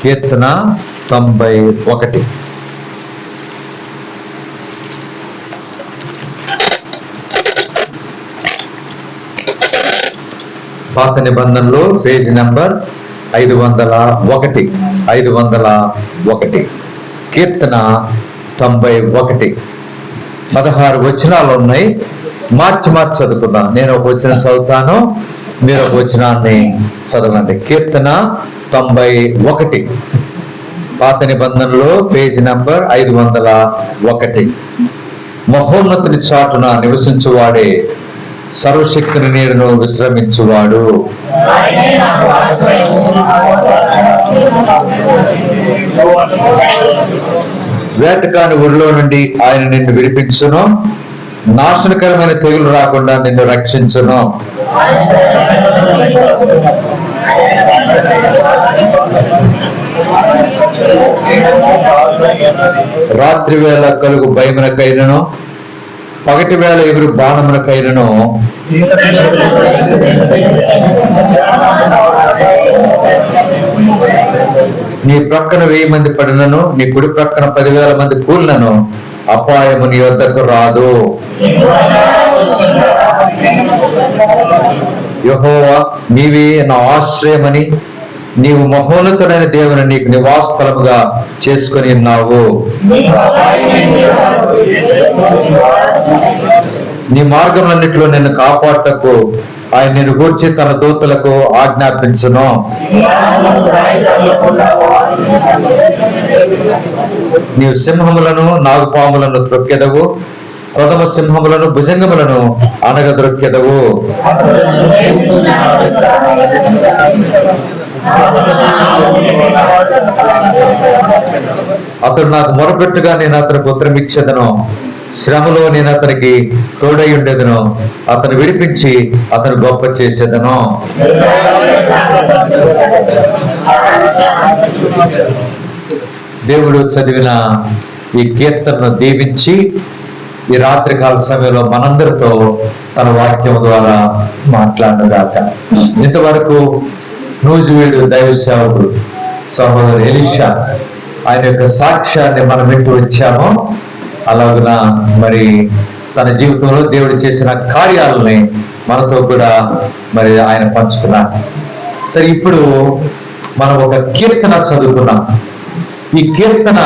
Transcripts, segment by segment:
కీర్తన 91. పాత నిబంధనలో page number 501. 501 కీర్తన 91. 16 వచనాలు ఉన్నాయి. మార్చి చదువుకుందాం. నేను ఒక వచనం చదువుతాను, మీరు ఒక వచనాన్ని చదవండి. కీర్తన 91 పాత నిబంధనలో పేజీ నంబర్ 501. మహోన్నతుని చాటున నివసించువాడే, సర్వశక్తిని నీడను విశ్రమించువాడు. వేటకాని ఊరిలో నుండి ఆయన నిన్ను విడిపించును, నాశనకరమైన తెగులు రాకుండా నిన్ను రక్షించును. రాత్రి వేళ కలుగు భయమునకైనను, పగటి వేళ ఎగురు బాణమునకైనను నీ ప్రక్కన 1000 మంది పడినను, నీ కుడి ప్రక్కన 10,000 మంది కూలినను, అపాయము నీ వద్దకు రాదు. యెహోవా నీవే నా ఆశ్రయమని, నీవు మహోన్నతుడైన దేవుని నీకు నివాస స్థలముగా చేసుకుని ఉన్నావు. నీ మార్గములన్నిటిలో నిన్ను కాపాడటకు ఆయన నిన్ను గూర్చి తన దూతలకు ఆజ్ఞాపించును. నీవు సింహములను నాగుపాములను త్రొక్కెదవు, కొదమ సింహములను భుజంగములను అనగదొక్కెదవు. అతడు నాకు మొరపెట్టుగా నేను అతనికి ఉత్తరమిచ్చేదను, శ్రమలో నేను అతనికి తోడై ఉండేదను, అతను విడిపించి అతను గొప్ప చేసేదను. దేవుడు చదివిన ఈ కీర్తనను దీవించి ఈ రాత్రికాల సమయంలో మనందరితో తన వాక్యం ద్వారా మాట్లాడగాక. ఇంతవరకు నూజివీడు దైవ సేవకుడు సహోదరు ఎలీషా ఆయన యొక్క సాక్ష్యాన్ని మనం వింటూ వచ్చాము. అలాగున మరి తన జీవితంలో దేవుడు చేసిన కార్యాలని మనతో కూడా మరి ఆయన పంచుకున్నాడు. సరే, ఇప్పుడు మనం ఒక కీర్తన చదువుకున్నాం. ఈ కీర్తన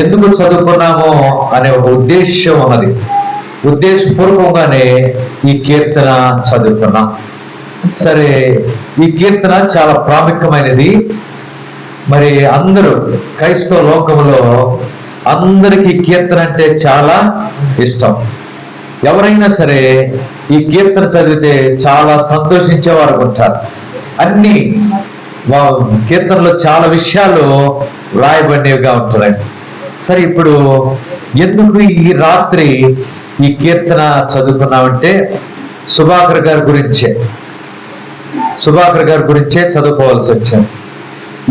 ఎందుకు చదువుకున్నామో అనే ఒక ఉద్దేశం ఉన్నది. ఉద్దేశపూర్వకంగానే ఈ కీర్తన చదువుకున్నాం. సరే, ఈ కీర్తన చాలా ప్రాముఖ్యమైనది. మరి అందరూ క్రైస్తవ లోకంలో అందరికీ కీర్తన అంటే చాలా ఇష్టం. ఎవరైనా సరే ఈ కీర్తన చదివితే చాలా సంతోషించేవారు ఉంటారు. అన్ని కీర్తనలో చాలా విషయాలు రాయబడినవిగా ఉంటున్నాయి. సరే, ఇప్పుడు ఎందుకు ఈ రాత్రి ఈ కీర్తన చదువుకున్నామంటే సుభాకర్ గారి గురించే చదువుకోవాల్సి వచ్చింది.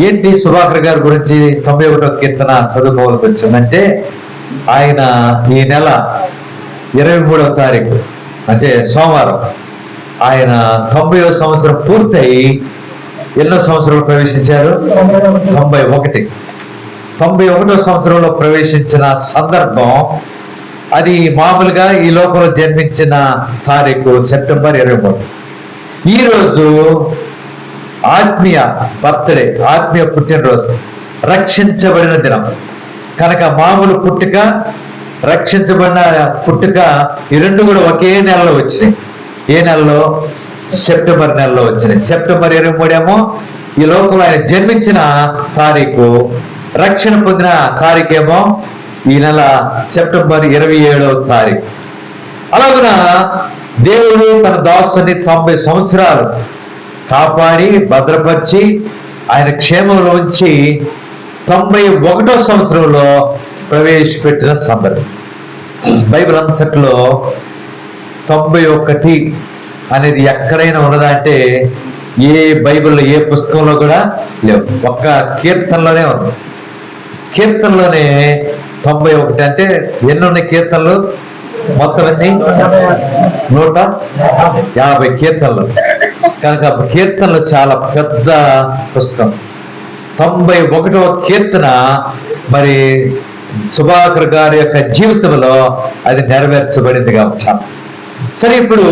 ఏంటి సుభాకర్ గారి గురించి 91వ కీర్తన చదువుకోవాల్సి వచ్చిందంటే, ఆయన ఈ నెల 23వ తారీఖు అంటే సోమవారం ఆయన 90వ సంవత్సరం పూర్తయి ఎన్నో సంవత్సరాలు ప్రవేశించారు? 91. 91వ సంవత్సరంలో ప్రవేశించిన సందర్భం అది. మామూలుగా ఈ లోకంలో జన్మించిన తారీఖు సెప్టెంబర్ 23. ఈరోజు ఆత్మీయ బర్త్డే, ఆత్మీయ పుట్టినరోజు, రక్షించబడిన దినం కనుక మామూలు పుట్టుక, రక్షించబడిన పుట్టుక ఈ రెండు కూడా ఒకే నెలలో వచ్చినాయి. ఏ నెలలో? సెప్టెంబర్ నెలలో వచ్చినాయి. సెప్టెంబర్ 23 ఏమో ఈ లోకంలో ఆయన జన్మించిన తారీఖు, రక్షణ పొందిన తారీఖేమో ఈ నెల సెప్టెంబర్ 27వ తారీఖు. అలాగున దేవుడు తన దాసుని 90 సంవత్సరాలు కాపాడి భద్రపరిచి ఆయన క్షేమంలో ఉంచి 91వ సంవత్సరంలో ప్రవేశపెట్టిన సందర్భం. బైబిల్ అంతట్లో 91 అనేది ఎక్కడైనా ఉన్నదా అంటే ఏ బైబిల్లో ఏ పుస్తకంలో కూడా లేవు. ఒక్క కీర్తనలోనే ఉంది. కీర్తనలోనే 91 అంటే ఎన్ని ఉన్నాయి కీర్తనలు? మొత్తం ఎన్ని? 150 కీర్తనలు. కనుక కీర్తనలు చాలా పెద్ద పుస్తకం. 91వ కీర్తన మరి సుభాకర్ గారి యొక్క జీవితంలో అది నెరవేర్చబడిందిగా ఉంటాం. సరే, ఇప్పుడు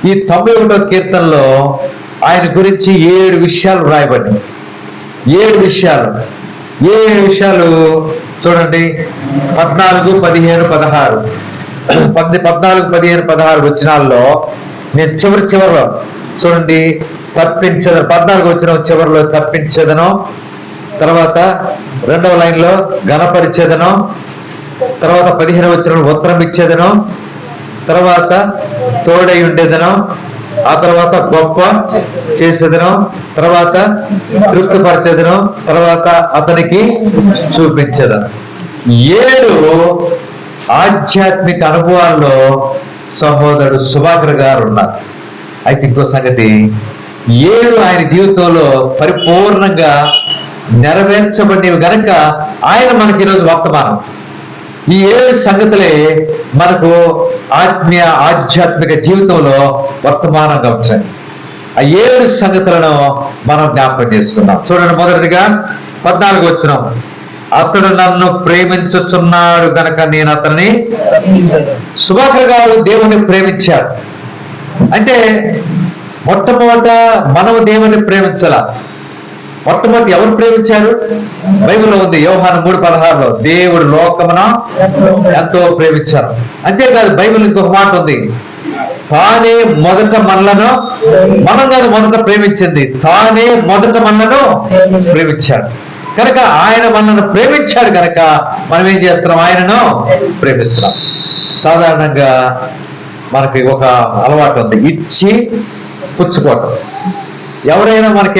ఈ 91వ కీర్తనలో ఆయన గురించి 7 విషయాలు రాయబడ్డాయి. 7 విషయాలు చూడండి. 14, 15, 16 14, 15, 16 వచనాల్లో నేను చివరిలో చూడండి, 14 వచనం చివరిలో తప్పించదను, తర్వాత 2వ లైన్లో ఘనపరిచేదను, తర్వాత 15వ వచనంలో ఉత్తరం ఇచ్చేదను, తర్వాత తోడై ఉండేదను, ఆ తర్వాత గొప్ప చేసేదను, తర్వాత తృప్తిపరిచేదను, తర్వాత అతనికి చూపించేదను. 7 ఆధ్యాత్మిక అనుభవాల్లో సహోదరుడు సుభాకర్ గారు ఉన్నారు. అయితే ఇంకో సంగతి, 7 ఆయన జీవితంలో పరిపూర్ణంగా నెరవేర్చబడినవి గనక ఆయన మనకి ఈరోజు వర్తమానం. ఈ 7 సంగతులే మనకు ఆధ్యాత్మిక జీవితంలో వర్తమానంగా వచ్చాయి. ఆ 7 సంగతులను మనం జ్ఞాపకం చేసుకున్నాం. చూడండి, మొదటిదిగా 14 వచనం, అతడు నన్ను ప్రేమించుచున్నాడు గనక నేను అతన్ని. సుభాకర్ గారు దేవుని ప్రేమించాడు. అంటే మొట్టమొదట మనము దేవుని ప్రేమించాల. మొట్టమొదటి ఎవరు ప్రేమించారు? బైబిల్లో ఉంది, యోహాను 3:16లో దేవుడు లోకమున ఎంతో ప్రేమించారు. అంతేకాదు, బైబిల్ ఇంకొక మాట ఉంది, తానే మొదట మనలను, మనం కాదు మొదట ప్రేమించింది, తానే మొదట మనలను ప్రేమించాడు. కనుక ఆయన మనల్ని ప్రేమించాడు కనుక మనం ఏం చేస్తున్నాం? ఆయనను ప్రేమిస్తున్నాం. సాధారణంగా మనకి ఒక అలవాటు ఉంది, ఇచ్చి పుచ్చుకోవటం. ఎవరైనా మనకి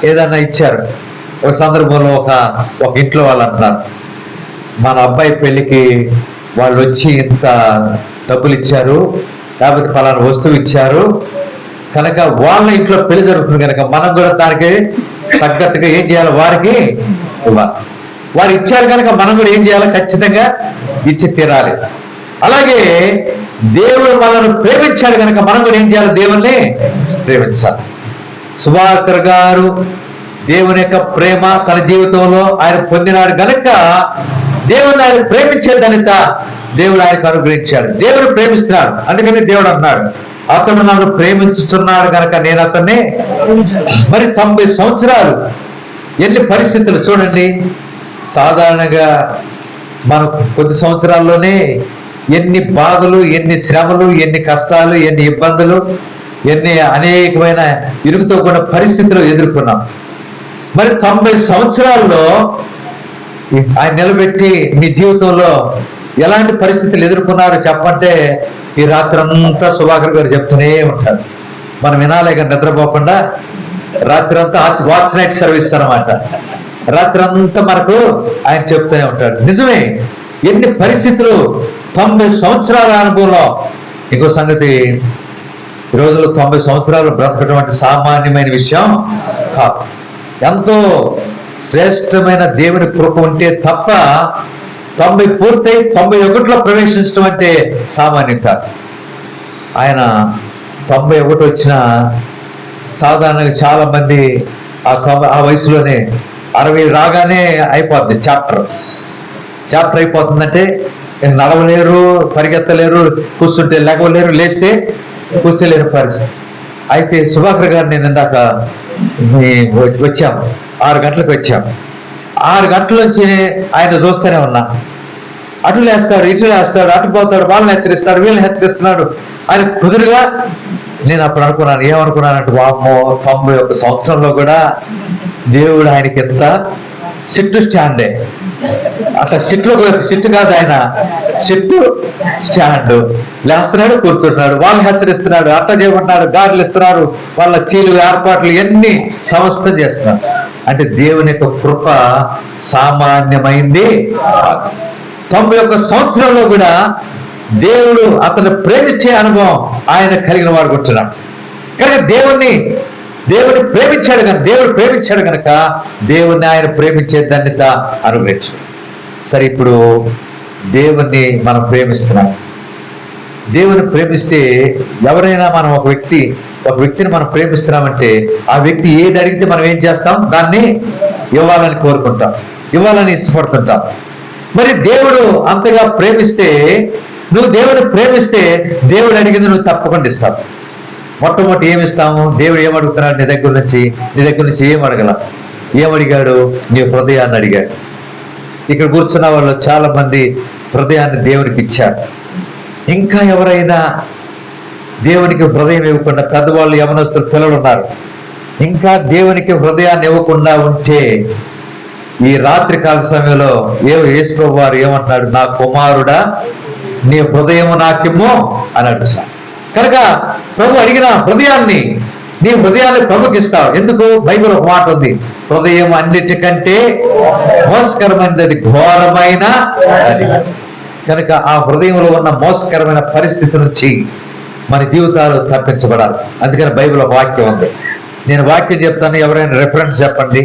ఏదైనా ఇచ్చారు. ఒక సందర్భంలో ఒక ఇంట్లో వాళ్ళు అంటున్నారు, మన అబ్బాయి పెళ్లికి వాళ్ళు వచ్చి ఇంత డబ్బులు ఇచ్చారు, లేకపోతే పలానా వస్తువు ఇచ్చారు కనుక వాళ్ళ ఇంట్లో పెళ్లి జరుగుతుంది కనుక మనం కూడా దానికి తగ్గట్టుగా ఏం చేయాలి? వారికి ఇవ్వాలి. వారు ఇచ్చారు కనుక మనం కూడా ఏం చేయాలి? ఖచ్చితంగా ఇచ్చి తీరాలి. అలాగే దేవుడు మనల్ని ప్రేమించాడు కనుక మనం కూడా ఏం చేయాలి? దేవుణ్ణి ప్రేమించాలి. సుభాకర్ గారు దేవుని యొక్క ప్రేమ తన జీవితంలో ఆయన పొందినాడు కనుక దేవుని ఆయన ప్రేమించే ధన్యత దేవుడు ఆయనకు అనుగ్రహించాడు. దేవుడు ప్రేమిస్తున్నాడు. అందుకని దేవుడు అన్నాడు, అతడు నన్ను ప్రేమించుచున్నాడు కనుక నేను అతన్ని. మరి 90 సంవత్సరాలు ఎన్ని పరిస్థితులు చూడండి. సాధారణంగా మనకు కొద్ది సంవత్సరాల్లోనే ఎన్ని బాధలు, ఎన్ని శ్రమలు, ఎన్ని కష్టాలు, ఎన్ని ఇబ్బందులు, ఎన్ని అనేకమైన ఇరుకుతో కూడిన పరిస్థితులు ఎదుర్కొన్నాం. మరి 90 సంవత్సరాల్లో ఆయన నిలబెట్టి మీ జీవితంలో ఎలాంటి పరిస్థితులు ఎదుర్కొన్నారో చెప్పంటే ఈ రాత్రి అంతా సుభాకర్ గారు చెప్తూనే ఉంటారు. మనం వినాలే కానీ నిద్రపోకుండా రాత్రి అంతా వాచ్ నైట్ సర్వీస్ అన్నమాట. రాత్రి అంతా మనకు ఆయన చెప్తూనే ఉంటాడు. నిజమే, ఎన్ని పరిస్థితులు 90 సంవత్సరాల అనుభవంలో. ఇంకో సంగతి, ఈ రోజుల్లో 90 సంవత్సరాలు బ్రతకడం అంటే సామాన్యమైన విషయం కాదు. ఎంతో శ్రేష్టమైన దేవుని కృప ఉంటే తప్ప 90 పూర్తయి 91లో ప్రవేశించడం అంటే సామాన్యం కాదు. ఆయన 91 వచ్చిన సాధారణంగా చాలా మంది ఆ వయసులోనే 60 రాగానే అయిపోద్ది చాప్టర్ అయిపోతుందంటే నడవలేరు, పరిగెత్తలేరు, కూర్చుంటే లేకలేరు, లేస్తే కూర్చోలేని పరిస్థితి. అయితే సుభాకర్ గారు నేను ఇందాక వచ్చాము, 6 గంటలకు వచ్చాము. 6 గంటల నుంచి ఆయన చూస్తూనే ఉన్నా. అటు లేస్తాడు, ఇటు లేస్తాడు, అటు పోతాడు, వాళ్ళని హెచ్చరిస్తాడు, వీళ్ళని హెచ్చరిస్తున్నాడు. ఆయన కుదురుగా నేను అప్పుడు అనుకున్నాను, ఏమనుకున్నానంటే వామ్మో 91 సంవత్సరంలో కూడా దేవుడు ఆయనకి ఎంత సిట్టు స్టాండే. అట్లా సిట్టు కాదు, ఆయన సిట్టు స్టాండ్. లేస్తున్నాడు, కూర్చుంటున్నాడు, వాళ్ళని హెచ్చరిస్తున్నాడు, అట్ట చేయమంటున్నాడు, గారెలు ఇస్తున్నారు, వాళ్ళ చీలు ఏర్పాట్లు ఎన్ని సమస్తం చేస్తున్నారు. అంటే దేవుని యొక్క కృప సామాన్యమైంది. 91 సంవత్సరంలో కూడా దేవుడు అతను ప్రేమించే అనుభవం ఆయన కలిగిన వాడు కూర్చున్నాడు. కనుక దేవుడిని ప్రేమించాడు కనుక దేవుణ్ణి ఆయన ప్రేమించే ధన్యత అనుగ్రహించాడు. సరే, ఇప్పుడు దేవుణ్ణి మనం ప్రేమిస్తున్నాం. దేవుని ప్రేమిస్తే ఎవరైనా మనం ఒక వ్యక్తిని మనం ప్రేమిస్తున్నామంటే ఆ వ్యక్తి ఏది అడిగితే మనం ఏం చేస్తాం? దాన్ని ఇవ్వాలని కోరుకుంటాం, ఇవ్వాలని ఇష్టపడుతుంటాం. మరి దేవుడు అంతగా ప్రేమిస్తే, నువ్వు దేవుడిని ప్రేమిస్తే దేవుడు అడిగింది నువ్వు తప్పకుండా ఇస్తావు. మొట్టమొదటి ఏమి ఇస్తాము? దేవుడు ఏమడుగుతున్నాడు నీ దగ్గర నుంచి? ఏం అడగల. ఏమడిగాడు? నీ హృదయాన్ని అడిగాడు. ఇక్కడ కూర్చున్న వాళ్ళు చాలా మంది హృదయాన్ని దేవునికి ఇచ్చారు. ఇంకా ఎవరైనా దేవునికి హృదయం ఇవ్వకుండా, పెద్దవాళ్ళు, యవనస్తులు, పిల్లలు ఉన్నారు, ఇంకా దేవునికి హృదయాన్ని ఇవ్వకుండా ఉంటే ఈ రాత్రి కాల సమయంలో యేసు ప్రభువు వారు ఏమంటున్నాడు? నా కుమారుడా, నీ హృదయము నాకిమ్ము అని అడుగుతాడు. కనుక ప్రభు అడిగిన హృదయాన్ని, నీ హృదయాన్ని ప్రభుకి ఇస్తావు. ఎందుకు? బైబిల్ ఒక మాట ఉంది, హృదయం అన్నిటికంటే మోసకరమైనది, ఘోరమైన అది. కనుక ఆ హృదయంలో ఉన్న మోసకరమైన పరిస్థితి నుంచి మన జీవితాలు తప్పించబడాలి. అందుకని బైబిల్ ఒక వాక్యం ఉంది. నేను వాక్యం చెప్తాను, ఎవరైనా రెఫరెన్స్ చెప్పండి.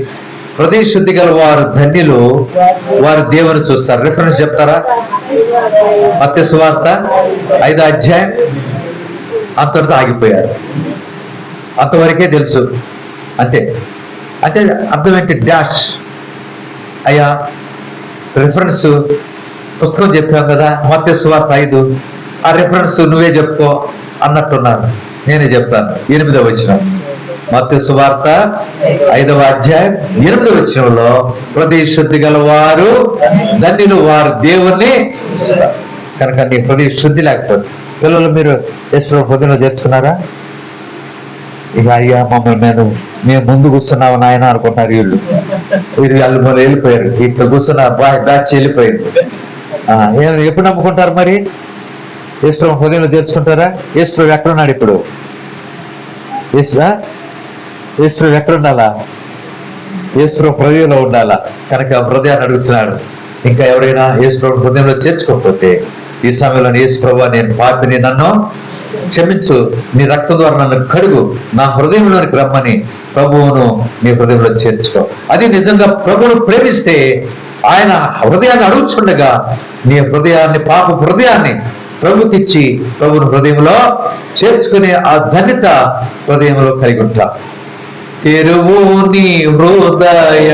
హృదయ శుద్ధి గల వారు ధన్యులు, వారు దేవుని చూస్తారు. రిఫరెన్స్ చెప్తారా? మత్తయి సువార్త 5వ అధ్యాయం. అంతటితో ఆగిపోయారు, అంతవరకే తెలుసు. అంటే అర్థం ఏంటి? డాష్ అయ్యా, రిఫరెన్స్ పుస్తకం చెప్పాం కదా, మత్తయి సువార్త 5, ఆ రిఫరెన్స్ నువ్వే చెప్పుకో అన్నట్టున్నారు. నేనే చెప్తాను. 8వ వచనం, మత్తయి సువార్త 5వ అధ్యాయం 8వ వచనంలో, హృదయ శుద్ధి గల వారు ధన్యులు, వారు దేవుణ్ణి. కనుక నీ హృదయ శుద్ధి లేకపోతే, పిల్లలు మీరు యేసు హృదయంలో చేర్చుకున్నారా? ఇక అయ్యా మమ్మల్ని మేము ముందు కూర్చున్నాము నాయన అనుకుంటున్నారు వీళ్ళు. వాళ్ళు మొన్న వెళ్ళిపోయారు, ఇక్కడ కూర్చున్న దాచి వెళ్ళిపోయింది. ఎప్పుడు నమ్ముకుంటారు మరి? యేసు హృదయంలో చేర్చుకుంటారా? యేసు ఎక్కడున్నాడు ఇప్పుడు? యేసు ఎక్కడుండాలా? యేసు హృదయంలో ఉండాలా. కనుక హృదయాన్ని అడుగుతున్నాడు. ఇంకా ఎవరైనా యేసు హృదయంలో చేర్చుకోకపోతే ఈ సమయంలో, యేసు ప్రభువా, నేను పాపిని, నన్ను క్షమించు, నీ రక్తం ద్వారా నన్ను కడుగు, నా హృదయంలోనికి రమ్మని ప్రభువును నీ హృదయంలో చేర్చుకో. అది నిజంగా ప్రభువును ప్రేమిస్తే ఆయన హృదయాన్ని అడుగుచుండగా నీ హృదయాన్ని, పాప హృదయాన్ని ప్రభుకిచ్చి ప్రభువును హృదయంలో చేర్చుకునే ఆ ధన్యత హృదయంలో కలిగి ఉంటా. తెరువు నీ హృదయ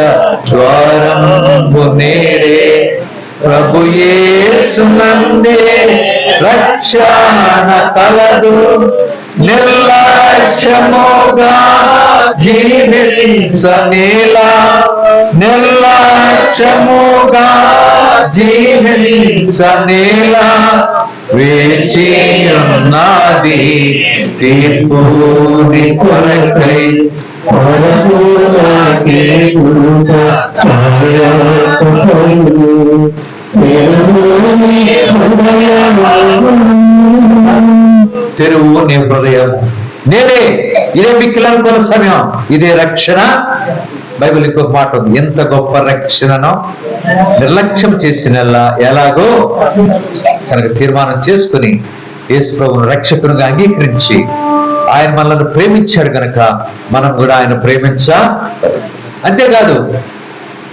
ద్వారము నేడే, ప్రభు యేసునందే రక్షణ కలదు, నిర్లక్ష్యముగా జీవించనేలా, నిర్లక్ష్యముగా జీవించనేలా, వేచి ఉన్నది తీర్పుని కొరకై, తెరువు నీ హృదయం నేనే. ఇదే మిక్కిలనుకున్న సమయం, ఇదే రక్షణ. బైబిల్ ఇంకొక మాట ఉంది, ఎంత గొప్ప రక్షణను నిర్లక్ష్యం చేసిన ఎలాగో. కనుక తీర్మానం చేసుకుని యేసు ప్రభువును రక్షకునిగా అంగీకరించి, ఆయన మనల్ని ప్రేమించాడు కనుక మనం కూడా ఆయన ప్రేమించా. అంతేకాదు,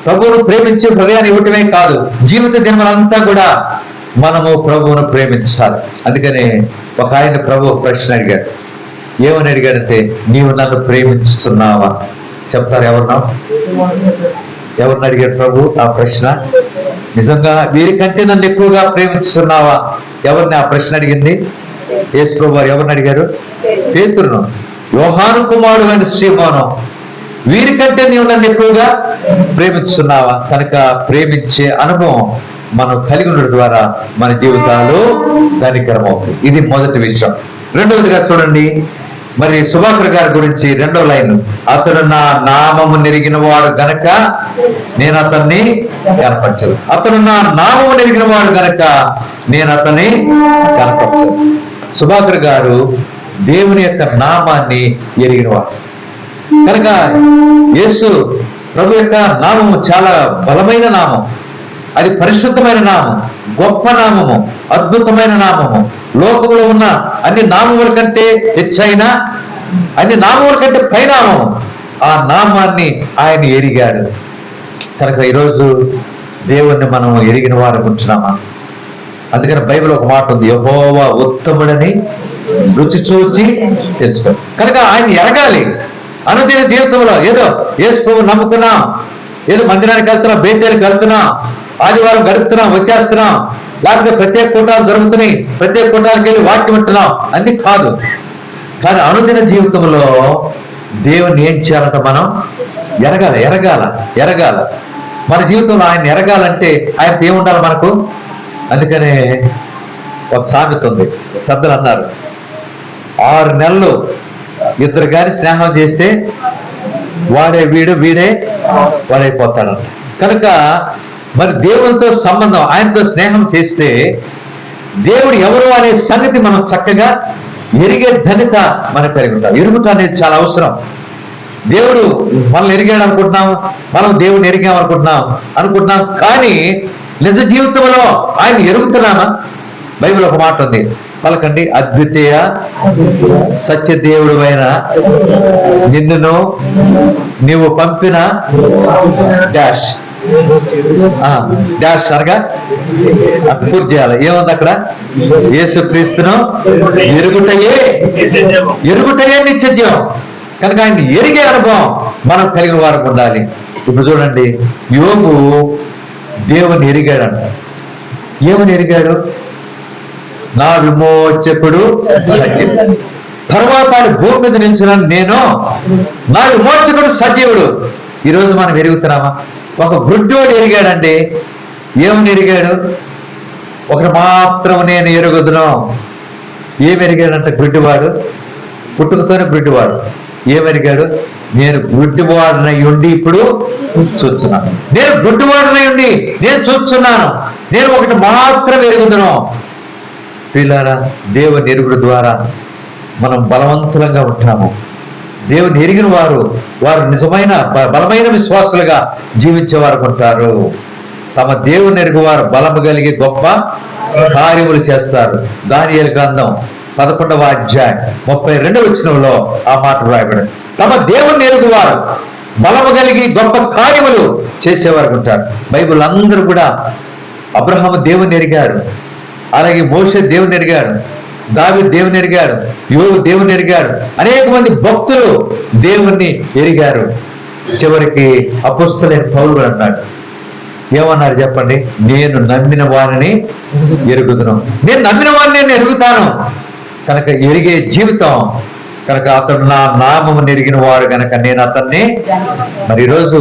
ప్రభువును ప్రేమించి హృదయాన్ని ఇవ్వటమే కాదు, జీవిత దినమంతా కూడా మనము ప్రభువును ప్రేమించాలి. అందుకనే ఒక ఆయన ప్రభు ప్రశ్న అడిగాడు. ఏమని అడిగాడంటే, నీవు నన్ను ప్రేమిస్తున్నావా? చెప్తారు ఎవరిని అడిగాడు ప్రభు ఆ ప్రశ్న? నిజంగా వీరికంటే నన్ను ఎక్కువగా ప్రేమిస్తున్నావా? ఎవరిని ఆ ప్రశ్న అడిగింది? యేసు ప్రభు వారు ఎవరిని అడిగారు? పేతురును. యోహాను కుమారుడు అయిన సీమోను, వీరికంటే నీవు నన్ను ఎక్కువగా ప్రేమిస్తున్నావా? కనుక ప్రేమించే అనుభవం మనం కలిగి ఉండడం ద్వారా మన జీవితాలు ధనికరమవుతాయి. ఇది మొదటి విషయం. రెండవదిగా చూడండి, మరి సుభాకర్ గారి గురించి 2వ లైన్, అతడు నా నామము నెరిగిన వాడు గనక నేను అతన్ని కనపరచదు. అతడు నా నామము నెరిగిన వాడు గనక నేను అతన్ని కనపరచదు. సుభాకర్ గారు దేవుని యొక్క నామాన్ని ఎరిగినవాడు కనుక, యేసు ప్రభు యొక్క నామము చాలా బలమైన నామం, అది పరిశుద్ధమైన నామం, గొప్ప నామము, అద్భుతమైన నామము, లోకంలో ఉన్న అన్ని నామముల కంటే హెచ్చైన, అన్ని నామముల కంటే పైనామము. ఆ నామాన్ని ఆయన ఎరిగాడు. కనుక ఈరోజు దేవుణ్ణి మనం ఎరిగిన వారు ఉంటున్నామా? అందుకని బైబిల్ ఒక మాట ఉంది, యెహోవా ఉత్తముడని రుచి చూచి తెలుసుకో. కనుక ఆయన ఎరగాలి. అనుదిన జీవితంలో ఏదో యేసు ప్రభువును నమ్ముకున్నాం, ఏదో మందిరానికి వెళ్తున్నాం, బేతేలకు వెళ్తున్నాం, ఆదివారం గడుపుతున్నాం, వచ్చేస్తున్నాం, లేకపోతే ప్రత్యేక కూటాలు జరుగుతున్నాయి, ప్రత్యేక కూటాలకు వెళ్ళి వాక్యం వింటున్నాం, అన్ని కాదు. కానీ అనుదిన జీవితంలో దేవుణ్ణి ఏం చేయాలంట? మనం ఎరగాల. మన జీవితంలో ఆయన ఎరగాలంటే ఆయనతో ఏముండాలి మనకు? అందుకనే ఒక సామెత ఉంది, పెద్దలు అన్నారు, 6 నెలలు ఇద్దరు గారి స్నేహం చేస్తే వీడే వాడైపోతాడు. కనుక మరి దేవునితో సంబంధం, ఆయనతో స్నేహం చేస్తే దేవుడు ఎవరు అనే సంగతి మనం చక్కగా ఎరిగే ధన్యత మనకు కలిగి ఉంటాం. ఎరుగుట అనేది చాలా అవసరం. దేవుడు మనల్ని ఎరిగాడు అనుకుంటున్నాం, మనం దేవుడిని ఎరిగాం అనుకుంటున్నాం, కానీ నిజ జీవితంలో ఆయన ఎరుగుతున్నామా? బైబిల్ ఒక మాట ఉంది, పలకండి, అద్వితీయ సత్యదేవుడు అయిన నిన్నును నీవు పంపిన డాష్ అనగా పూర్తి చేయాలి. ఏముంది అక్కడ? యేసుక్రీస్తును ఎరుగుటయే నిత్యజీవం. కనుక ఆయన ఎరిగే అనుభవం మనం కలిగిన వారు ఉండాలి. ఇప్పుడు చూడండి, యోబు దేవుని ఎరిగాడంట. ఏమని ఎరిగాడు? నా విమోచకుడు సత్యం. తర్వాత ఆయన భూమి మీద నిలిచిన నేను, నా విమోచకుడు సజీవుడు. ఈరోజు మనం ఎరుగుతున్నామా? ఒక గుడ్డివాడు ఎరిగాడండి. ఏమని ఎరిగాడు? ఒకరు మాత్రం నేను ఎరుగుదును. ఏమి ఎరిగాడంటే గుడ్డివాడు, పుట్టుకతోనే గుడ్డివాడు. ఏమెరిగాడు? నేను గుడ్డివాడినై ఉండి ఇప్పుడు చూస్తున్నాను. నేను గుడ్డివాడినై ఉండి నేను చూస్తున్నాను. నేను ఒకటి మాత్రం ఎరుగుదును. పిల్లారా, దేవుని ఎరుగుడు ద్వారా మనం బలవంతులంగా ఉంటాము. దేవుని ఎరిగిన వారు నిజమైన బలమైన విశ్వాసులుగా జీవించేవారు ఉంటారు. తమ దేవుని ఎరుగువారు బలము కలిగి గొప్ప కార్యములు చేస్తారు. దానియేలు గ్రంథం 11వ అధ్యాయం 32వ వచనంలో ఆ మాట రాయబడింది. తమ దేవుని ఎరుగువారు బలము కలిగి గొప్ప కార్యములు చేసేవారు ఉంటారు. బైబిల్ అందరూ కూడా అబ్రహాము దేవుని ఎరిగాడు, అలాగే మోషే దేవుని ఎరిగాడు, దావీదు దేవుని ఎరిగాడు, యోబు దేవుని ఎరిగాడు. అనేక మంది భక్తులు దేవుణ్ణి ఎరిగారు. చివరికి అపొస్తలుడైన పౌలు అన్నాడు, ఏమన్నారు చెప్పండి? నేను నమ్మిన వారిని ఎరుగుదును. నేను నమ్మిన వారిని నేను ఎరుగుతాను. కనుక ఎరిగే జీవితం. కనుక అతడు నా నామమును ఎరిగిన వాడు కనుక నేను అతన్ని. మరి ఈరోజు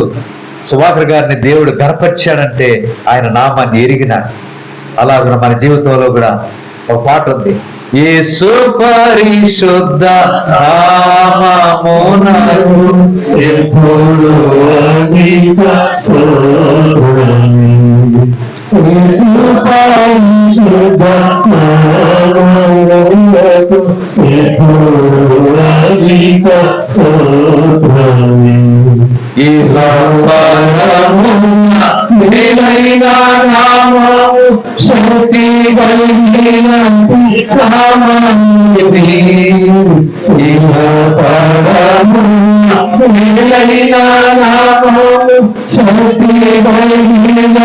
సువాకర్ గారిని దేవుడు గణపరిచాడంటే ఆయన నామాన్ని ఎరిగినాడు. అలాగే మన జీవితంలో కూడా ఒక పాట ఉంది, యేసు పరిశుద్ధ నామమునకు ఎప్పుడు శక్తి కలిగిన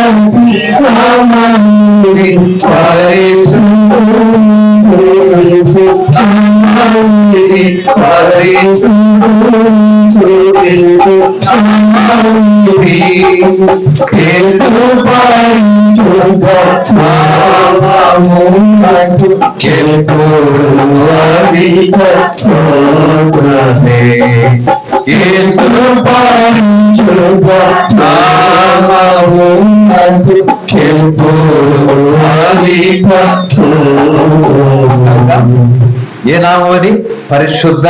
ఏ నామం అది? పరిశుద్ధ,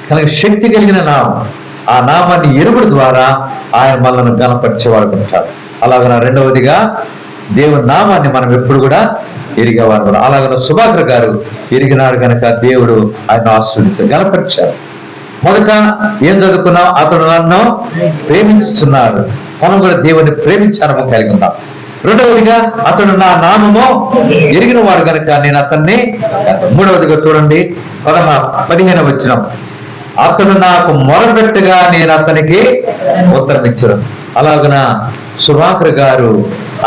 కనుక శక్తి కలిగిన నామం. ఆ నామాన్ని ఎరుగుడు ద్వారా ఆయన మనల్ని గణపరిచేవాడు ఉంటాడు. అలాగన రెండవదిగా దేవుని నామాన్ని మనం ఎప్పుడు కూడా ఎరిగేవారు కూడా. అలాగన సుభాకర్ గారు ఎరిగినాడు కనుక దేవుడు ఆయన ఆశీర్వదించారు, గణపరిచారు. మొదట ఏం చదువుకున్నాం? అతడు నన్ను ప్రేమించుతున్నాడు. మనం కూడా దేవుని ప్రేమించాలని కలిగి ఉన్నాం. రెండవదిగా అతడు నా నామము ఎరిగిన వాడు కనుక నేను అతన్ని. మూడవదిగా చూడండి 15వ వచనం, అతడు నాకు మొరపెట్టగా నేను అతనికి ఉత్తరం ఇచ్చాను. అలాగన సుభాకర్ గారు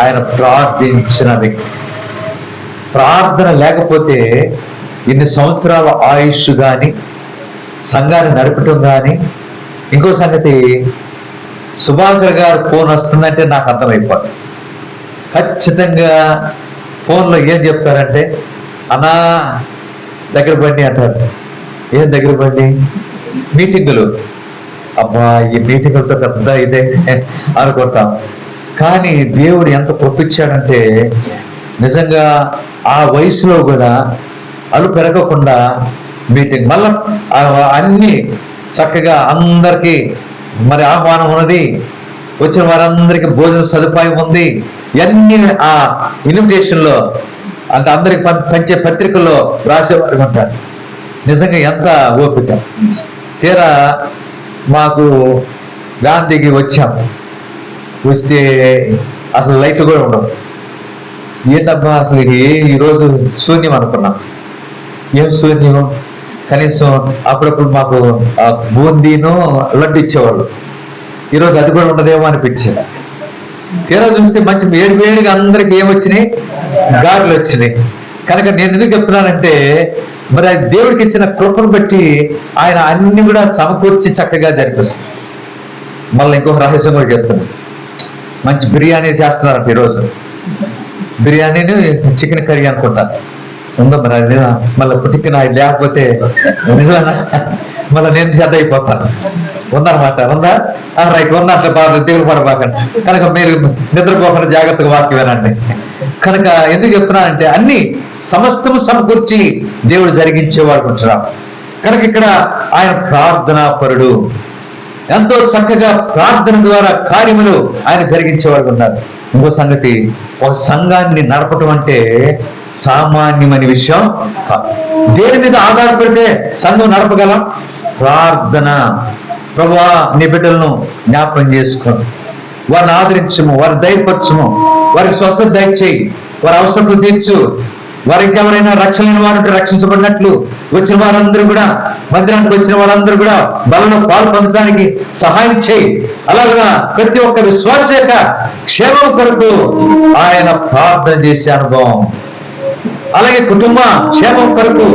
ఆయన ప్రార్థించిన వ్యక్తి. ప్రార్థన లేకపోతే ఇన్ని సంవత్సరాల ఆయుష్ కానీ, సంఘాన్ని నడపటం కానీ. ఇంకో సంగతి, సుభాకర్ గారు ఫోన్ వస్తుందంటే నాకు అర్థమైపోతుంది. ఖచ్చితంగా ఫోన్లో ఏం చెప్తారంటే, అన్నా దగ్గర బండి అంటారు. ఏం దగ్గర బండి? మీటింగులు. అబ్బా ఈ మీటింగులతో పెద్ద ఇదే అనుకుంటాం. కానీ దేవుడు ఎంత గొప్పించాడంటే, నిజంగా ఆ వయసులో కూడా అలు పెరగకుండా మీటింగ్, మళ్ళా అన్ని చక్కగా అందరికీ మరి ఆహ్వానం ఉన్నది, వచ్చిన వారందరికీ భోజన సదుపాయం ఉంది. ఇవన్నీ ఆ ఇన్విటేషన్లో అంటే అందరికి పంచే పత్రికల్లో రాసేవారు ఉంటారు. నిజంగా ఎంత ఓపిక. తీరా మాకు గాంధీకి వస్తే అసలు లైట్లు కూడా ఉండవు. ఏంటబ్బా అసలు ఈరోజు శూన్యం అనుకున్నాం. ఏం శూన్యం? కనీసం అప్పుడప్పుడు మాకు బూందీను లడ్డు ఇచ్చేవాళ్ళు. ఈరోజు అది కూడా ఉండదేమో అనిపించింది. తీరా చూస్తే మంచి వేడిగా అందరికి ఏమొచ్చినాయి? గారెలు వచ్చినాయి. కనుక నేను ఎందుకు చెప్తున్నానంటే, మరి అది దేవుడికి ఇచ్చిన కృపను బట్టి ఆయన అన్ని కూడా సమకూర్చి చక్కగా జరిపిస్తుంది. మళ్ళీ ఇంకొక రహస్యం కూడా చెప్తున్నాను. మంచి బిర్యానీ చేస్తున్నారంట ఈరోజు. బిర్యానీని చికెన్ కర్రీ అనుకుంటాను ఉందా మరి. అది మళ్ళీ పుట్టికి నాకు లేకపోతే నిజమేనా? మళ్ళీ నేను శ్రద్ధ అయిపోతాను. ఉందన్నమాట. ఉందా? రైట్, ఉందా? అట్లా బాగా దేవుడు పడబాకండి. కనుక మీరు నిద్రపోకుండా జాగ్రత్తగా వాక్యం వినండి. కనుక ఎందుకు చెప్తున్నానంటే, అన్ని సమస్తము సమకూర్చి దేవుడు జరిగించేవాడు ఉంటున్నాం. కనుక ఇక్కడ ఆయన ప్రార్థనా పరుడు. ఎంతో చక్కగా ప్రార్థన ద్వారా కార్యములు ఆయన జరిగించేవాడు ఉన్నారు. ఇంకో సంగతి, ఒక సంఘాన్ని నడపటం అంటే సామాన్యమైన విషయం కాదు. దేని మీద ఆధారపడితే సంఘం నడపగలం? ప్రార్థన. ప్రభువా నీ బిడ్డలను జ్ఞాపకం చేసుకో, వారిని ఆదరించము, వారి ధైర్యపరచము, వారికి స్వస్థత దయచేయి, వారి అవసరతలు తీర్చు, వారికి ఎవరైనా రక్షణ లేని వారు రక్షించబడినట్లు వచ్చిన వారందరూ కూడా, మందిరానికి వచ్చిన వాళ్ళందరూ కూడా బలంలో పాలు పొందడానికి సహాయం చేయి. అలాగా ప్రతి ఒక్క విశ్వాస యొక్క క్షేమం కొరకు ఆయన ప్రార్థన చేసే అనుభవం, అలాగే కుటుంబ క్షేమం కొరకు,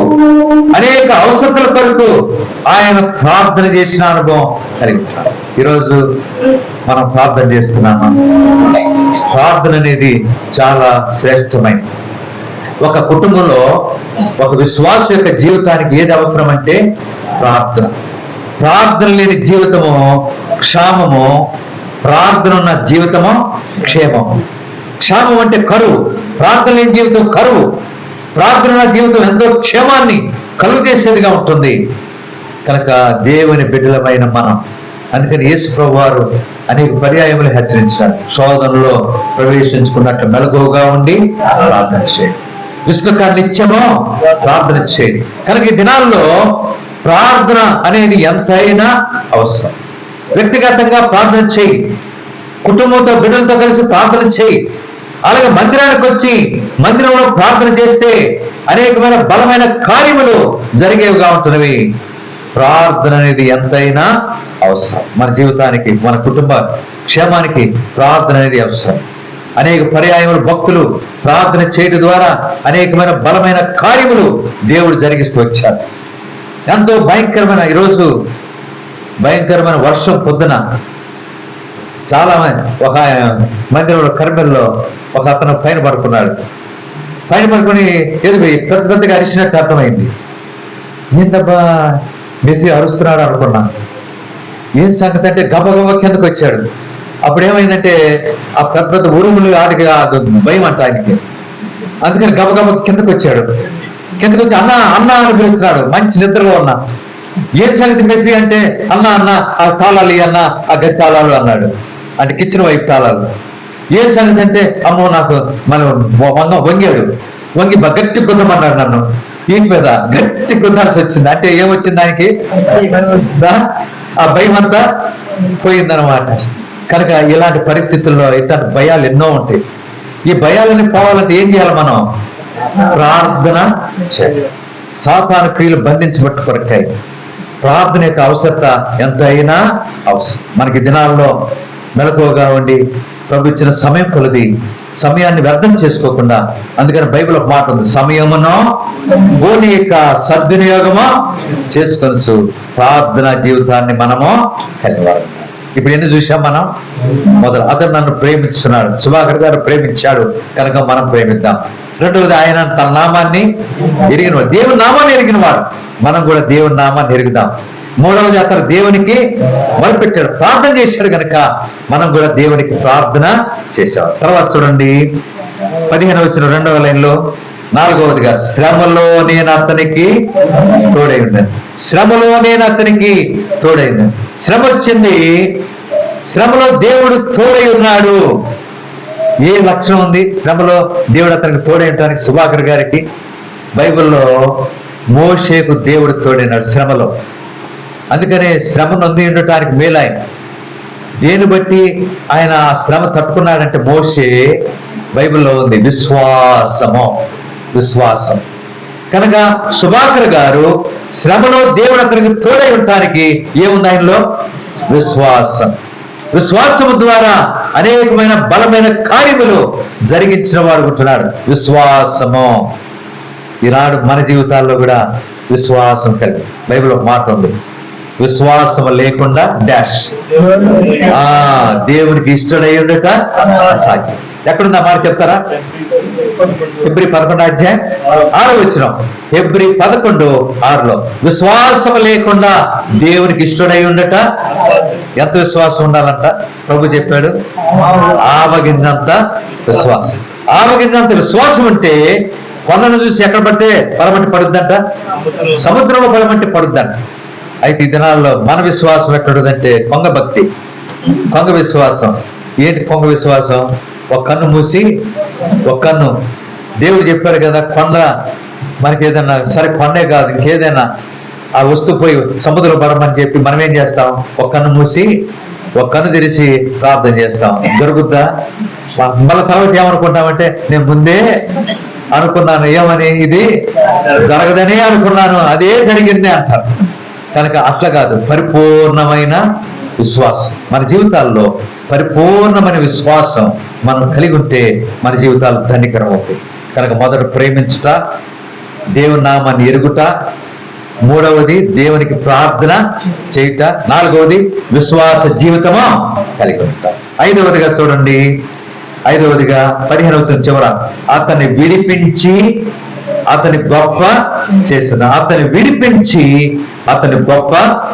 అనేక అవసరతల కొరకు ఆయన ప్రార్థన చేసిన అనుభవం కలిగి ఉంటాడు. ఈరోజు మనం ప్రార్థన చేస్తున్నాము. ప్రార్థన అనేది చాలా శ్రేష్టమైనది. ఒక కుటుంబంలో ఒక విశ్వాస యొక్క జీవితానికి ఏది అవసరం అంటే ప్రార్థన. ప్రార్థన లేని జీవితము క్షామము, ప్రార్థన ఉన్న జీవితము క్షేమము. క్షామం అంటే కరువు, ప్రార్థన లేని జీవితం కరువు. ప్రార్థన ఉన్న జీవితం ఎంతో క్షేమాన్ని కలుగు చేసేదిగా ఉంటుంది. కనుక దేవుని బిడ్డలమైన మనం, అందుకని యేసు ప్రభువు వారు అనేక పర్యాయములు హెచ్చరించారు. శోధనలో ప్రవేశించుకున్నట్లు మెలకువగా ఉండి ప్రార్థన చేయండి, విసుక నిత్యమో ప్రార్థన చేయండి. కనుక ఈ దినాల్లో ప్రార్థన అనేది ఎంతైనా అవసరం. వ్యక్తిగతంగా ప్రార్థన చేయి, కుటుంబంతో బిడ్డలతో కలిసి ప్రార్థన చేయి. అలాగే మందిరానికి వచ్చి మందిరంలో ప్రార్థన చేస్తే అనేకమైన బలమైన కార్యములు జరిగేవిగా ఉంటున్నవి. ప్రార్థన అనేది ఎంతైనా అవసరం. మన జీవితానికి, మన కుటుంబ క్షేమానికి ప్రార్థన అనేది అవసరం. అనేక పర్యాయములు భక్తులు ప్రార్థన చేయడం ద్వారా అనేకమైన బలమైన కార్యములు దేవుడు జరిగిస్తూ వచ్చారు. ఎంతో భయంకరమైన, ఈరోజు భయంకరమైన వర్షం పొద్దున చాలా ఒక మందిరంలో కర్మెల్లో ఒక అతను పైన పడుకున్నాడు. పైన పడుకుని ఎదిపోయి పెద్ద పెద్దగా అరిచినట్టు అర్థమైంది. ఏందబ్బా మెసి అరుస్తున్నాడు అనుకున్నా. ఏం సంగతి అంటే గబగబ కిందకు వచ్చాడు. అప్పుడు ఏమైందంటే ఆ పెద్ద పెద్ద ఉరుములు ఆడికి భయం అంట ఆయనకి. అందుకని గబగబ కిందకు వచ్చాడు. కిందకు వచ్చి అన్న అన్న అని పిలుస్తున్నాడు. మంచి నిద్రలో ఉన్నా. ఏం సంగతి మెసి అంటే, అన్న అన్న ఆ తాళాలు అన్న, ఆ గది తాళాలు అన్నాడు. అంటే కిచెన్ వైపు తాళాలు. ఏం సంగతి అంటే, అమ్మో నాకు మనం వంగాడు, వంగి గట్టి గుద్దమన్నాడు నన్ను. ఈయన మీద గట్టి గుద్దాల్సి వచ్చింది. అంటే ఏమొచ్చింది దానికి? ఆ భయం అంతా పోయిందనమాట. కనుక ఇలాంటి పరిస్థితుల్లో ఇట్లాంటి భయాలు ఎన్నో ఉంటాయి. ఈ భయాలని పోవాలంటే ఏం చేయాలి? మనం ప్రార్థన చేయాలి. సాతాను క్రియలు బంధించబట్టు కొరకాయి. ప్రార్థన యొక్క అవసరత ఎంతైనా అవసరం. మనకి దినాల్లో మెలకువగా ఉండి ప్రభు ఇచ్చిన సమయం కొలది సమయాన్ని వ్యర్థం చేసుకోకుండా, అందుకని బైబిల్ ఒక మాట ఉంది, సమయమును భూమి యొక్క సద్వినియోగము చేసుకొనచ్చు ప్రార్థనా జీవితాన్ని మనము కలిగి. ఇప్పుడు ఎన్ని చూసాం మనం? మొదలు అతను నన్ను ప్రేమిస్తున్నాడు, సుభాకర్ గారు ప్రేమించాడు కనుక మనం ప్రేమిద్దాం. రెండవది ఆయన తన నామాన్ని ఎరిగినవాడు, దేవుని నామాన్ని ఎరిగినవాడు, మనం కూడా దేవుని నామాన్ని ఎరుగుదాం. మూడవది అతను దేవునికి మొదలుపెట్టాడు, ప్రార్థన చేశాడు కనుక మనం కూడా దేవునికి ప్రార్థన చేశాం. తర్వాత చూడండి 15 వచ్చిన 2వ లైన్లో 4వదిగా శ్రమలో నేను అతనికి తోడై ఉన్నాను. శ్రమలో నేను అతనికి తోడై ఉన్నాను. శ్రమ వచ్చింది, శ్రమలో దేవుడు తోడై ఉన్నాడు. ఏ లక్షణం ఉంది శ్రమలో దేవుడు అతనికి తోడై ఉండటానికి? సుభాకర్ గారికి బైబిల్లో మోషేకు దేవుడు తోడైనాడు శ్రమలో. అందుకనే శ్రమ నొంది ఉండటానికి మేలాయన. దేని బట్టి ఆయన ఆ శ్రమ తట్టుకున్నాడంటే మోషే బైబిల్లో ఉంది విశ్వాసం. కనుక సుభాకర్ గారు శ్రమలో దేవుడు అతనికి తోడై ఉండటానికి ఏముంది ఆయనలో? విశ్వాసము ద్వారా అనేకమైన బలమైన కార్యములు జరిగించిన వాడు ఉంటున్నాడు. విశ్వాసము. ఈనాడు మన జీవితాల్లో కూడా విశ్వాసం కలిగి, బైబిల్ ఒక మాట ఉంది, విశ్వాసం లేకుండా డాష్ దేవునికి ఇష్టడై ఉండట అసాధ్యం. ఎక్కడుందా మాట చెప్తారా? హెబ్రీ 11:6 హెబ్రీ 11:6 విశ్వాసం లేకుండా దేవునికి ఇష్టడై ఉండట. ఎంత విశ్వాసం ఉండాలంట? ప్రభు చెప్పాడు, ఆవగింజంత విశ్వాసం. ఆవగింజంత విశ్వాసం ఉంటే కొండను చూసి ఎక్కడ పడితే పరమటి పడుద్దంట, సముద్రంలో పరమటి పడుద్దంట. అయితే ఈ దినాల్లో మన విశ్వాసం ఎక్కడుందంటే కొంగ భక్తి, కొంగ విశ్వాసం. ఏంటి కొంగ విశ్వాసం? ఒక కన్ను మూసి ఒక కన్ను, దేవుడు చెప్పాడు కదా కొండ మనకి ఏదన్నా సరే, కొండే కాదు ఇంకేదైనా ఆ వస్తువు పోయి సముద్రంలో పడమని చెప్పి మనం ఏం చేస్తాం? ఒక కన్ను మూసి ఒక కన్ను తెరిచి ప్రార్థన చేస్తాం. జరుగుద్దా? మళ్ళీ తర్వాత ఏమనుకుంటామంటే నేను ముందే అనుకున్నాను, ఏమని? ఇది జరగదనే అనుకున్నాను, అదే జరిగింది అంటారు. కనుక అట్లా కాదు, పరిపూర్ణమైన విశ్వాసం. మన జీవితాల్లో పరిపూర్ణమైన విశ్వాసం మనం కలిగి ఉంటే మన జీవితాలు ధన్యకరం అవుతాయి. కనుక మొదట ప్రేమించుట, దేవుని నామాన్ని ఎరుగుట, మూడవది దేవునికి ప్రార్థన చేయుట, నాలుగవది విశ్వాస జీవితము కలిగి ఉంటాం. ఐదవదిగా చూడండి, 15వ చివర అతన్ని విడిపించి అతని గొప్ప చేసిన, అతన్ని విడిపించి అతని గొప్ప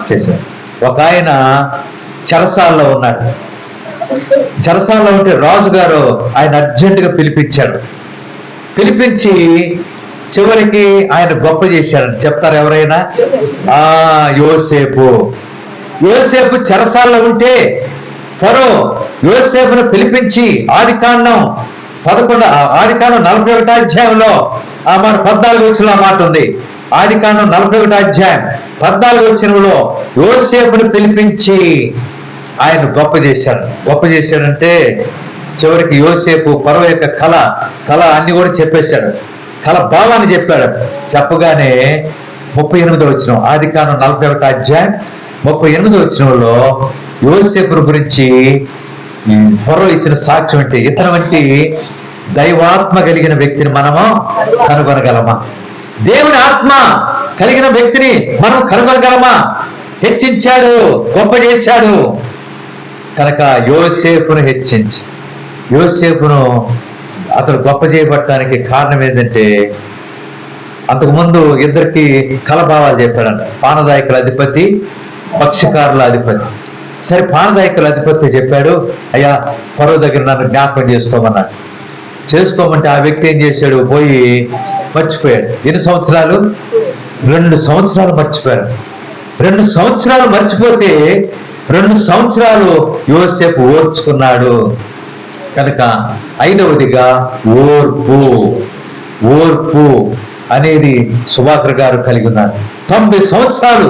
చేశాడు. ఒక ఆయన చెరసాల్లో ఉన్నాడు. చెరసాల్లో ఉంటే రాజుగారు ఆయన అర్జెంటుగా పిలిపించాడు. పిలిపించి చివరికి ఆయన గొప్ప చేశాడని చెప్తారు ఎవరైనా? యోసేపు చెరసాల్లో ఉంటే ఫరో యోసేపును పిలిపించి ఆదికాండం 41 అధ్యాయంలో మన 14 వచనంలో మాట ఉంది. ఆదికాండం 41 అధ్యాయం 14 వచనంలో యోసేపును పిలిపించి ఆయన గొప్ప చేశాడంటే చివరికి యోసేపు ఫరో యొక్క కళ అన్ని కూడా చెప్పేశాడు. కళ భావాన్ని చెప్పాడు. చెప్పగానే 38వ వచనం, ఆదికాండం 41 అధ్యాయం 38వ వచనంలో యోసేపు గురించి ఫరో ఇచ్చిన సాక్ష్యం అంటే, ఇతని దైవాత్మ కలిగిన వ్యక్తిని మనము కనుగొనగలమా? దేవుని ఆత్మ కలిగిన వ్యక్తిని మనం కనుగొనగలమా? హెచ్చించాడు, గొప్ప చేశాడు. కనుక యోసేపును అతడు గొప్ప చేయబట్టడానికి కారణం ఏంటంటే, అంతకుముందు ఇద్దరికి కలభావాలు చెప్పాడంట. పానదాయకుల అధిపతి, పక్షికారుల అధిపతి. సరే, పానదాయకుల అధిపతి చెప్పాడు, అయ్యా ఫరో దగ్గర నన్ను జ్ఞాపకం చేసుకోమంటే ఆ వ్యక్తి ఏం చేశాడు? పోయి మర్చిపోయాడు. ఎన్ని సంవత్సరాలు? 2 సంవత్సరాలు మర్చిపోయాడు. 2 సంవత్సరాలు మర్చిపోతే 2 సంవత్సరాలు యోసేపు ఓర్చుకున్నాడు. కనుక ఐదవదిగా ఓర్పు అనేది సుభాకర్ గారు కలిగి ఉన్నారు. 90 సంవత్సరాలు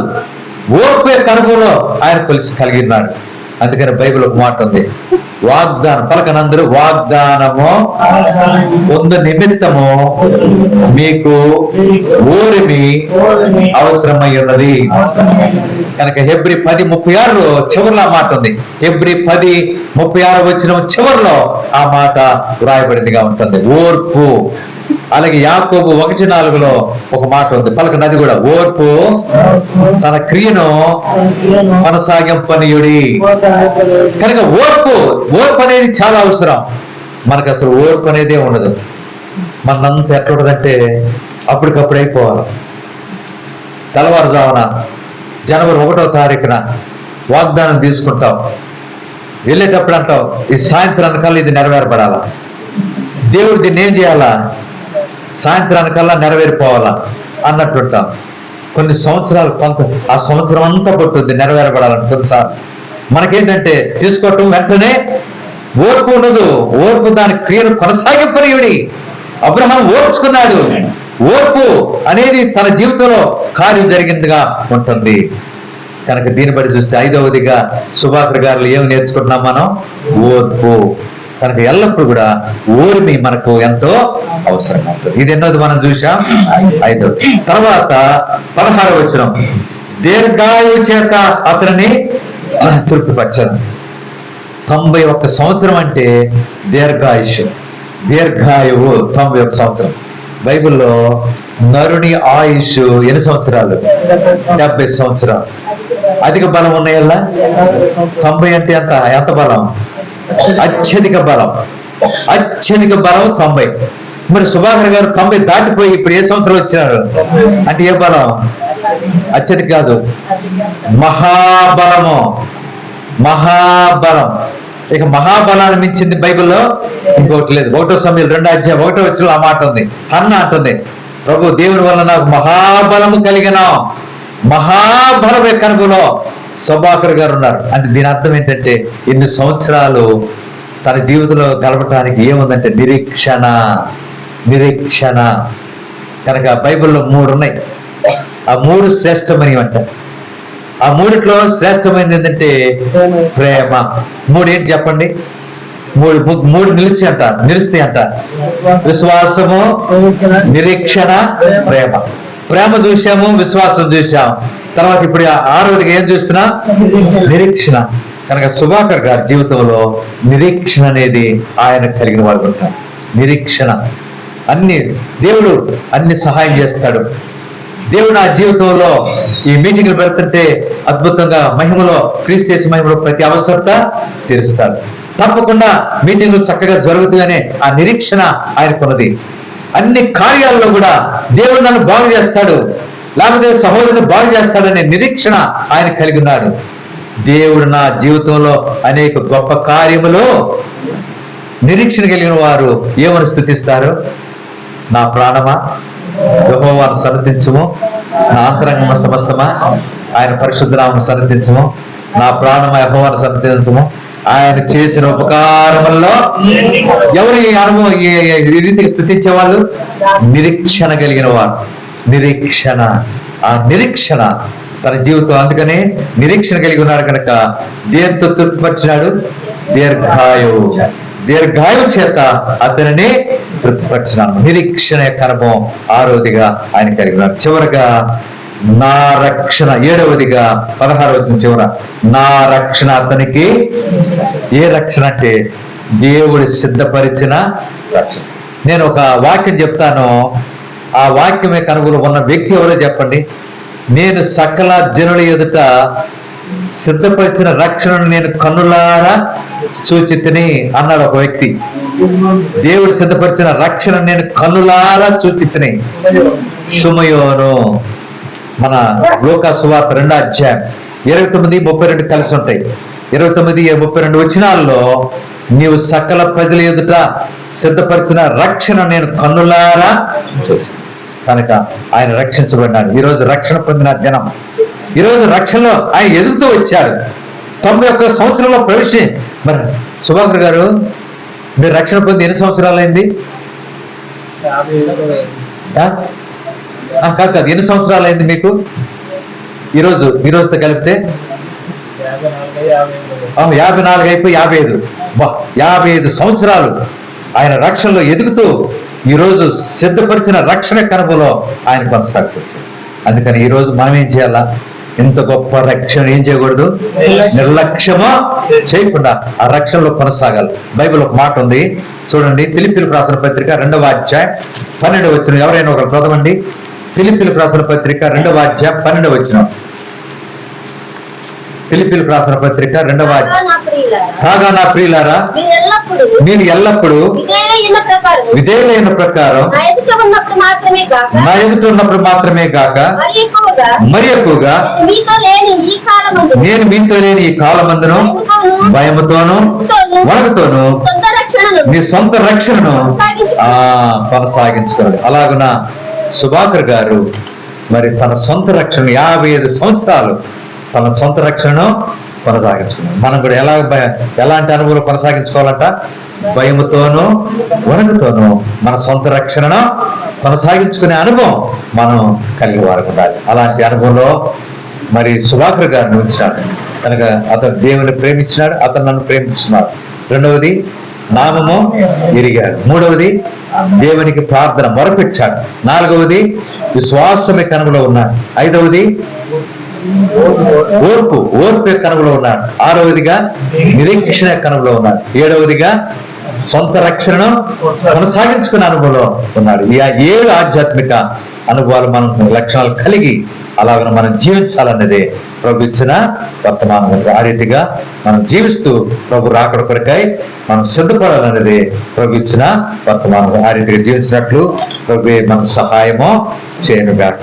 ఓర్పు యొక్క అనుభవంలో ఆయన కలిగి ఉన్నాడు. అందుకని బైబిల్ ఒక మాట ఉంది, వాగ్దానం పలకనందరూ వాగ్దానము పొందు నిమిత్తము మీకు ఓరిమి అవసరమై ఉన్నది. కనుక హెబ్రీ 10:36 చివరిలో మాట ఉంది. హెబ్రీ 10 36వ వచనం చివరిలో ఆ మాట వ్రాయబడిందిగా ఉంటుంది, ఓర్పు. అలాగే యాకోబు 1:4 ఒక మాట ఉంది, పలకనది కూడా, ఓర్పు తన క్రియను కొనసాగింపనీయుడి. కనుక ఓర్పు అనేది చాలా అవసరం. మనకు అసలు ఓర్పు అనేదే ఉండదు. మనంతా ఎట్లా ఉంటుందంటే అప్పటికప్పుడు అయిపోవాలి. తెల్లవారుజామున జనవరి 1వ తారీఖున వాగ్దానం తీసుకుంటాం, వెళ్ళేటప్పుడు అంటావు ఈ సాయంత్రానికల్లా ఇది నెరవేరబడాలా, దేవుడు దీన్ని ఏం చేయాలా, సాయంత్రానికల్లా నెరవేరిపోవాలా అన్నట్టుంటాం. కొన్ని సంవత్సరాలు ఆ సంవత్సరం అంతా పట్టుద్ది నెరవేరబడాలని. కొన్నిసార్లు మనకేంటంటే తీసుకోవటం వెంటనే ఓర్పు ఉండదు. ఓర్పు దాని క్రియను కొనసాగింపనీయుడి. అబ్రహాం ఓర్చుకున్నాడు. ఓర్పు అనేది తన జీవితంలో కార్యం జరిగిందిగా ఉంటుంది. కనుక దీన్ని బట్టి చూస్తే 5వదిగా సుభాకర్ గారు ఏమి నేర్చుకుంటున్నాం మనం, ఓర్పు. కనుక ఎల్లప్పుడూ కూడా ఓర్మి మనకు ఎంతో అవసరంగా ఉంటుంది. ఇది ఎన్నోది మనం చూసాం, 5. తర్వాత 16వ వచనం, దీర్ఘాయువు చేత అతనిని తృప్తిపరచను. 91 సంవత్సరం అంటే దీర్ఘాయుష్. దీర్ఘాయువు 91 సంవత్సరం. బైబిల్లో నరుని ఆయుష్ ఎన్ని సంవత్సరాలు? 70 సంవత్సరాలు. అధిక బలం ఉన్నాయల్లా. 90 అంటే ఎంత బలం? అత్యధిక బలం. అత్యధిక బలం 90. మరి సుభాకర్ గారు 90 దాటిపోయి ఇప్పుడు ఏ సంవత్సరం వచ్చినారు అంటే ఏ బలం? అత్యధిక కాదు, మహాబలము. మహాబలం. ఇక మహాబలాన్ని మించింది బైబిల్లో ఇంకోటి లేదు. 1వ సమూయేలు 2వ అధ్యాయం 1వ వచనంలో ఆ మాట ఉంది. హన్న అంటుంది, ప్రభు దేవుని వల్ల నాకు మహాబలము కలిగిన, మహాబలమే కనుగొలో సుభాకర్ గారు ఉన్నారు. అంటే దీని అర్థం ఏంటంటే ఇన్ని సంవత్సరాలు తన జీవితంలో గడపడానికి ఏముందంటే నిరీక్షణ. నిరీక్షణ. కనుక బైబిల్లో 3 ఉన్నాయి. ఆ 3 శ్రేష్టమైనవి అంట. ఆ 3లో శ్రేష్టమైనది ఏంటంటే ప్రేమ. 3 ఏంటి చెప్పండి? 3 నిలుస్తాయి అంట. విశ్వాసము, నిరీక్షణ, ప్రేమ. ప్రేమ చూసాము, విశ్వాసం చూసాము. తర్వాత ఇప్పుడు 6వదిగా ఏం చూస్తున్నా? నిరీక్షణ. కనుక సుభాకర్ గారి జీవితంలో నిరీక్షణ అనేది ఆయన కలిగిన వాడు ఉంటారు. నిరీక్షణ. దేవుడు అన్ని సహాయం చేస్తాడు. దేవుడు నా జీవితంలో ఈ మీటింగ్లు పెడుతుంటే అద్భుతంగా మహిమలో, క్రీస్తు యేసు మహిమలో ప్రతి అవసరత తీరుస్తాడు. తప్పకుండా మీటింగ్లు చక్కగా జరుగుతుందనే ఆ నిరీక్షణ ఆయనకున్నది. అన్ని కార్యాల్లో కూడా దేవుడు నన్ను బాగు చేస్తాడు, లేకపోతే సహోదరుని బాగు చేస్తాడనే నిరీక్షణ ఆయన కలిగి ఉన్నాడు. దేవుడు నా జీవితంలో అనేక గొప్ప కార్యములు నిరీక్షణ కలిగిన వారు ఏమని స్తుతిస్తారు? నా ప్రాణమా యెహోవాను సన్నతించుము, నా అంతరంగమ సమస్తమా ఆయన పరిశుద్ధ నామమును సన్నతించుము, నా ప్రాణమా యెహోవాను సన్నతించుము, ఆయన చేసిన ఉపకారముల్లో. ఎవరు ఈ అనుభవం ఈ రీతికి స్తుతించే వాళ్ళు? నిరీక్షణ కలిగిన వారు. నిరీక్షణ. ఆ నిరీక్షణ తన జీవితం. అందుకనే నిరీక్షణ కలిగి ఉన్నాడు కనుక దేంతో తృప్తిపరిచినాడు? దీర్ఘాయువు. దీర్ఘాయువు చేత అతనిని తృప్తిపరిచినాడు. నిరీక్షణ యొక్క అనుభవం 6వదిగా ఆయన కలిగి ఉన్నాడు. చివరగా నా రక్షణ 7వదిగా 16వ వచనం చివర, నా రక్షణ అతనికి. ఏ రక్షణ అంటే దేవుడు సిద్ధపరిచిన రక్షణ. నేను ఒక వాక్యం చెప్తాను, ఆ వాక్యం యొక్క అనుభవం ఉన్న వ్యక్తి ఎవరో చెప్పండి. నేను సకల జనుల ఎదుట సిద్ధపరిచిన రక్షణను నేను కన్నులారా చూచితిని అన్నాడు ఒక వ్యక్తి. దేవుడు సిద్ధపరిచిన రక్షణ నేను కన్నులారా చూచితిని. షుమయోను. మన లూకా సువార్త 2వ అధ్యాయం 29, 32 కలిసి ఉంటాయి. 29, 32 వచనాల్లో నీవు సకల ప్రజల ఎదుట సిద్ధపరిచిన రక్షణ నేను కన్నులారా చూచి. కనుక ఆయన రక్షించబడినాడు. ఈరోజు రక్షణ పొందిన దినం. ఈరోజు రక్షణలో ఆయన ఎదుగుతూ వచ్చాడు. 91 సంవత్సరంలో ప్రవేశి. మరి సుభాకర్ గారు మీరు రక్షణ పొంది ఎన్ని సంవత్సరాలైంది? కాదు, ఎన్ని సంవత్సరాలైంది మీకు? ఈరోజుతో కలిపితే 54 అయిపోయి 55. 55 సంవత్సరాలు ఆయన రక్షణలో ఎదుగుతూ ఈరోజు సిద్ధపరిచిన రక్షణ కనుమలో ఆయన కొనసాగుతుంది. అందుకని ఈరోజు మనం ఏం చేయాలా? ఇంత గొప్ప రక్షణ ఏం చేయకూడదు, నిర్లక్ష్యమా చేయకుండా ఆ రక్షణలో కొనసాగాలి. బైబిల్ ఒక మాట ఉంది చూడండి, ఫిలిప్పీయులకు రాసిన పత్రిక 2వ అధ్యాయం 12వ వచనం. ఎవరైనా ఒకరు చదవండి. ఫిలిప్పీయులకు రాసిన పత్రిక 2వ అధ్యాయం 12వ వచనం. ఫిలిప్పీయులకు రాసిన పత్రిక 2వ అధ్యాయం. కాగా నా ప్రియులారా, మీరు ఎల్లప్పుడూ విధేయులైన ప్రకారం నా ఎదుట ఉన్నప్పుడు మాత్రమే గాక మరి ఎక్కువగా నేను మీతో లేని ఈ కాలమందును భయముతోను వణకుతోను మీ సొంత రక్షణను కొనసాగించుకోవాలి. అలాగున సుభాకర్ గారు మరి తన సొంత రక్షణ 55 సంవత్సరాలు తన సొంత రక్షణను కొనసాగించుకున్నాం. మనం కూడా ఎలాంటి అనుభవం కొనసాగించుకోవాలంట, భయముతోనూ వణకుతోనూ మన సొంత రక్షణను కొనసాగించుకునే అనుభవం మనం కలిగి వారికి ఉండాలి. అలాంటి అనుభవంలో మరి సుభాకర్ గారిని ఉంచినాడు కనుక అతను దేవుని ప్రేమించినాడు, అతను నన్ను ప్రేమించినాడు. రెండవది నామము ఎరిగాడు. మూడవది దేవునికి ప్రార్థన మొరపెట్టాడు. నాలుగవది విశ్వాసమే కనుమలో ఉన్నాడు. ఐదవది ఓర్పు కనుమలో ఉన్నాడు. ఆరవదిగా నిరీక్షణ కనుమలో ఉన్నాడు. ఏడవదిగా సొంత రక్షణను కొనసాగించుకునే అనుభవంలో ఉన్నాడు. ఈ 7 ఆధ్యాత్మిక అనుభవాలు మనం లక్షణాలు కలిగి అలాగ మనం జీవించాలన్నదే ప్రభు ఇచ్చిన వర్తమానం. ఆ రీతిగా మనం జీవిస్తూ ప్రభు రాకడ కొరకై మనం సిద్ధపడాలన్నదే ప్రభు ఇచ్చిన వర్తమానం. ఆ రీతిగా జీవించినట్లు ప్రభు మనకు సహాయమో చేయనుగాక.